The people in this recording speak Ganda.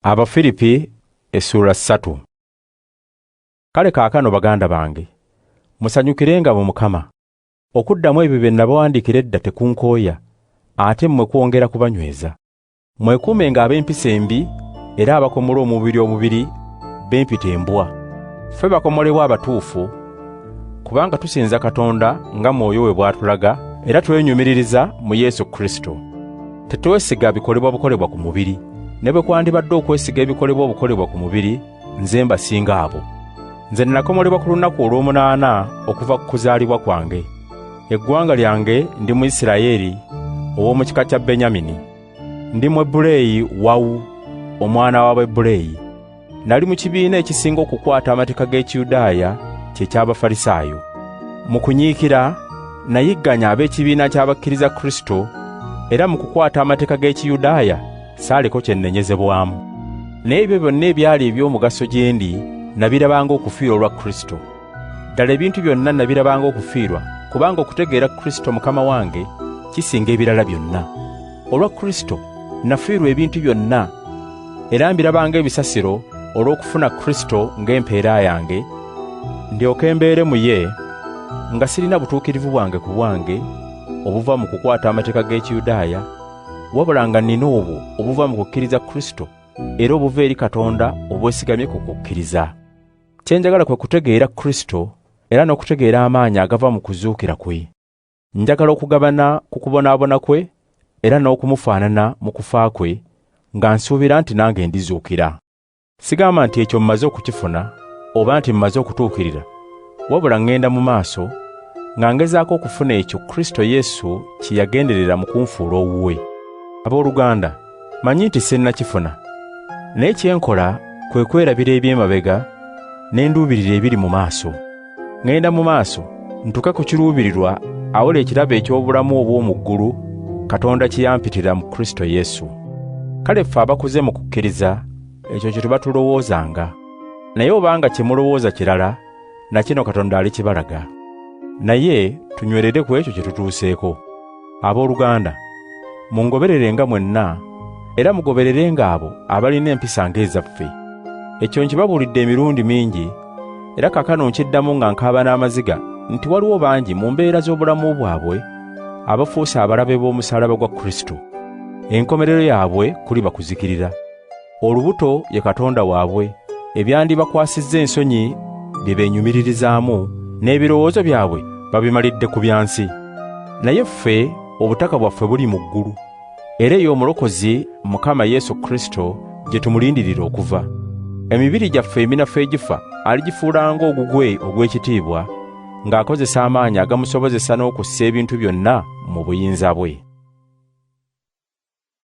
Abafiripi Essuula 3. Kale kaakano baganda bange, musanyukirenga mu Mukama. Okuddamu ebyo bye nabawandiikira edda tekunkooya, ate mmwe kwongera kubanyweza. Mwekuumenga ab'empisa embi era abakomola omubiri b'empita embwa. Ffe bakomolebwa abatuufu, kubanga tusinza Katonda nga Mwoyo we bw'atulaga era twenyumiririza mu Yesu Kristo. Tetwesiga bikolebwa bukolebwa ku mubiri. Ne bwe kwandibadde okwesiga ebikolebwa obukolebwa ku mubiri, nze mbasinga abo. Nze nakomolebwa ku lunaku olw'omunaana okuva ku kuzaalibwa kwange. Eggwanga lyange ndi mu Isirayiri ow'omu kika kya Benyamini. Ndi Mwebuleeyi wawu, omwana w'Abaebuleeyi. Nali mu kibiina ekisinga okukwata amateeka g'Ekiyudaaya kye ky'Abafalisaayo. Mu kunyiikira nayigganya ab'ekibiina ky'abakkiriza Kristo, era mu kukwata amateeka g'Ekiyudaaya saaleko kye nnenyezebwamu. Naye ebyo byonna ebyali eby'omugaso gye ndi nabirabanga okufiirwa olwa Kristo. Ddala ebintu byonna nabirabanga okufiirwa, kubanga okutegeera Kristo Mukama wange kisinga ebirala byonna. Olwa Kristo nafiirwa ebintu byonna, era mbirabanga ebisasiro olw'okufuna Kristo ng'empeera yange, ndyoke mbeere mu ye, nga sirina butuukirivu bwange ku bwange obuva mu kukwata amateeka g'Ekiyudaaya, wabula nga nnina obwo obuva mu kukkiriza Kristo, era obuva eri Katonda obwesigamye ku kukkiriza. Kye njagala kwe kutegeera Kristo, era n'okutegeera amaanyi agava mu kuzuukira kwe. Njagala okugabana ku kubonaabona kwe, era n'okumufaanana mu kufa kwe, nga nsuubira nti nange ndizuukira. Sigamba nti ekyo mmaze okukifuna, oba nti mmaze okutuukirira, wabula ŋŋenda mu maaso, nga ngezaako okufuna ekyo Kristo Yesu kye yagenderera mu kunfuula owuwe. Abooluganda, manyi nti sinnakifuna, naye kye nkola kwe kwerabira eby'emabega ne nduubirira ebiri mu maaso. Ŋŋenda mu maaso ntuuke ku kiruubirirwa awali ekirabo eky'obulamu obw'omu ggulu Katonda kye yampitira mu Kristo Yesu. Kale ffe abakuze mu kukkiriza, ekyo kye tuba tulowoozanga. Naye obanga kye mulowooza kirala, na kino Katonda alikibalaga. Naye tunywerere ku ekyo kye tutuuseeko. Abooluganda, mungobererenga mwenna, era mugobererenga abo abalina empisa ng'ezaffe. Ekyo nkibabuulidde emirundi mingi, era kaakano nkiddamu nga nkaaba n'amaziga nti waliwo bangi mu mbeera z'obulamu bwabwe abafuuse abalabe b'omusaalaba gwa Kristo. Enkomerero yaabwe kuliba kuzikirira. Olubuto ye Katonda waabwe, ebyandibakwasizza ensonyi bye beenyumiririzaamu, n'ebirowoozo byabwe babimalidde ku byansi. Naye ffe obutaka bwaffe buli mu ggulu, era eyo omulokozi Mukama Yesu Kristo gye tumulindirira okuva. Emibiri gyaffe eminafu egifa aligifuula ng'ogugwe ogw'ekitiibwa, ng'akozesa amaanyi agamusobozesa n'okussa ebintu byonna mu buyinza bwe.